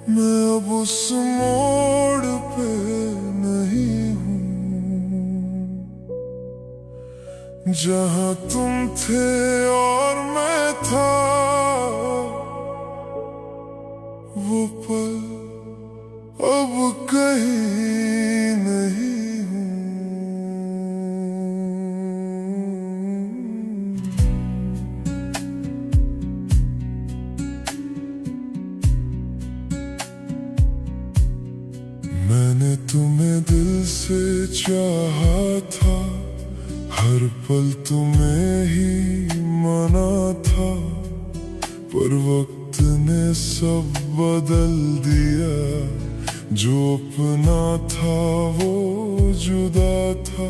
मैं अब उस मोड़ पे नहीं हूँ जहाँ तुम थे और मैं था। वो पल अब कहीं नहीं हूँ। मैंने तुम्हें दिल से चाहा था, हर पल तुम्हें ही माना था, पर वक्त ने सब बदल दिया। जो अपना था वो जुदा था।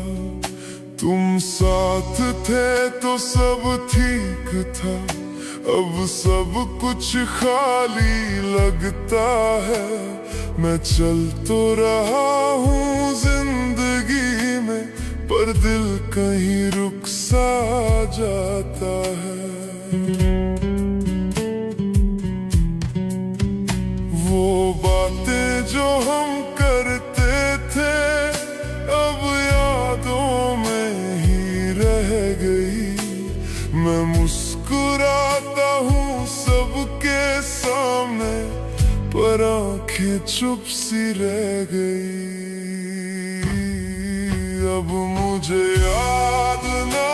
तुम साथ थे तो सब ठीक था, अब सब कुछ खाली लगता है। मैं चल तो रहा हूँ जिंदगी में, पर दिल कहीं रुक सा जाता है। वो बातें जो हम करते थे अब यादों में ही रह गई। मैं मुस्कुराता हूँ सबके सामने, पर आंखें चुप सी रह गई। अब मुझे याद ना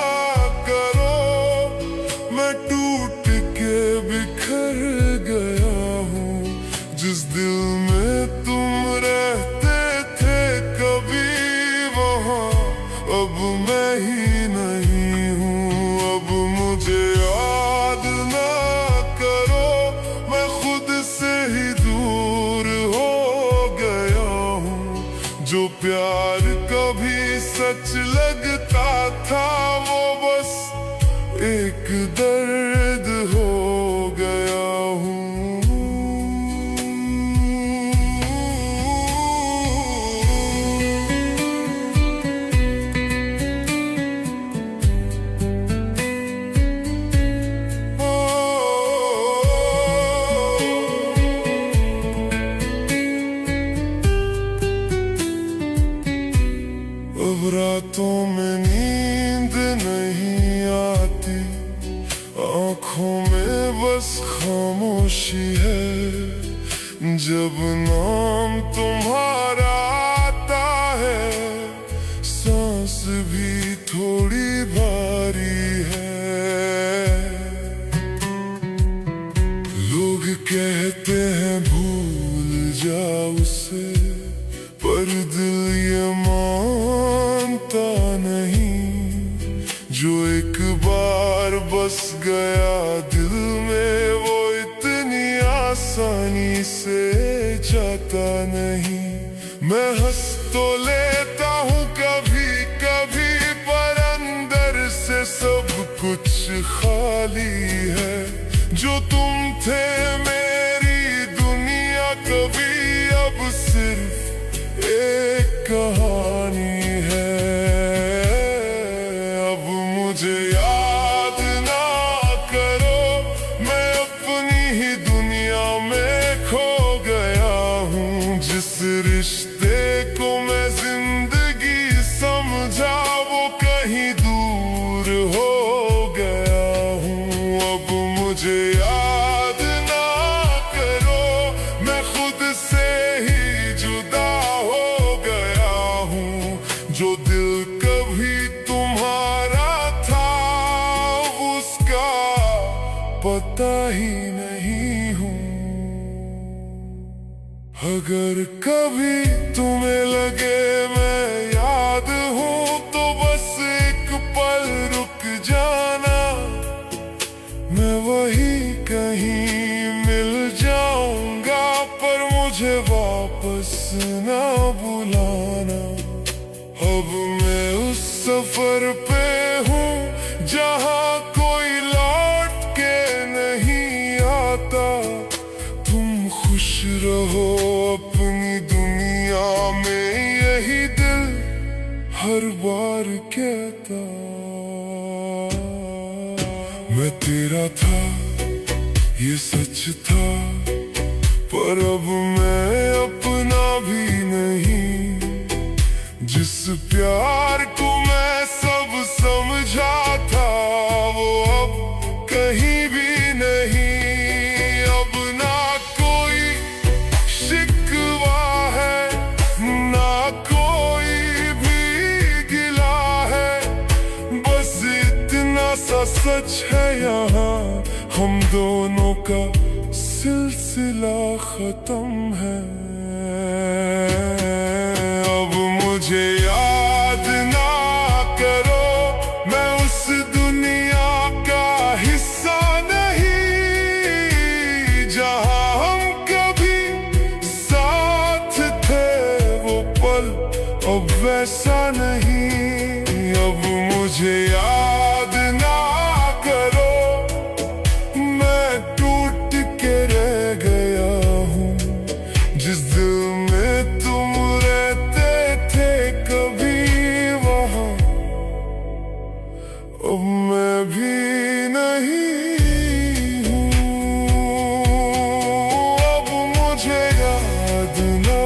करो, मैं टूट के बिखर गया हूँ। जिस दिल में तुम रहते थे कभी, वहाँ अब मैं ही नहीं हूँ। अब मुझे याद ना करो, मैं खुद से ही दूर हो गया हूँ। जो प्यार कभी सच लगता था, वो बस एक दर्द हो गया हूँ। अब रातों में नींद नहीं आती, आँखों में बस खामोशी है। जब नाम तुम्हारा आता है, सांस भी थोड़ी भारी है। लोग कहते हैं भूल जाओ उसे, पर दिल ये मानता नहीं। जो एक बार बस गया दिल में, वो इतनी आसानी से जाता नहीं। मैं हंस तो लेता हूँ कभी कभी, पर अंदर से सब कुछ खाली है। जो तुम थे मेरी दुनिया कभी, अब सिर्फ एक कहानी है। अब मुझे याद ना करो, मैं अपनी ही दुनिया में खो गया हूँ। जिस रिश्ते को मैं जिंदगी समझा, वो कहीं दूर हो गया हूँ। अब मुझे याद ना करो, मैं खुद से ही जुदा हो गया हूँ। जो दिल कभी तुम्हारा था, उसका पता ही नहीं हूँ। अगर कभी तुम्हें लगे मैं याद हूँ, तो बस एक पल रुक जाना। मैं वही कहीं मिल जाऊंगा, पर मुझे वापस ना बुलाना। अब मैं उस सफर पे हूँ जहाँ कोई लौट के नहीं आता। तुम खुश रहो अपनी दुनिया में, यही दिल हर बार कहता। मैं तेरा था ये सच था, पर अब मैं अपना भी नहीं। जिस प्यार को मैं सब समझा था वो अब कहीं भी नहीं। अब ना कोई शिकवा है ना कोई भी गिला है, बस इतना सा सच है यहाँ हम दोनों का सिलसिला खत्म है। अब मुझे याद ना करो, मैं उस दुनिया का हिस्सा नहीं जहां हम कभी साथ थे। वो पल अब वैसा नहीं। अब मुझे याद ना करो, मैं टूट के रह गया हूँ जिस दिल में तुम रहते थे कभी वहाँ। अब मैं भी नहीं हूँ। अब मुझे याद ना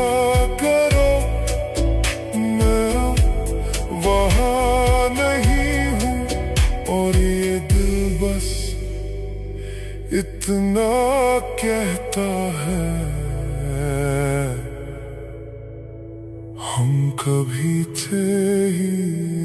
करो, मैं वहाँ नहीं हूँ और ये दिल बस इतना कहता है हम कभी थे ही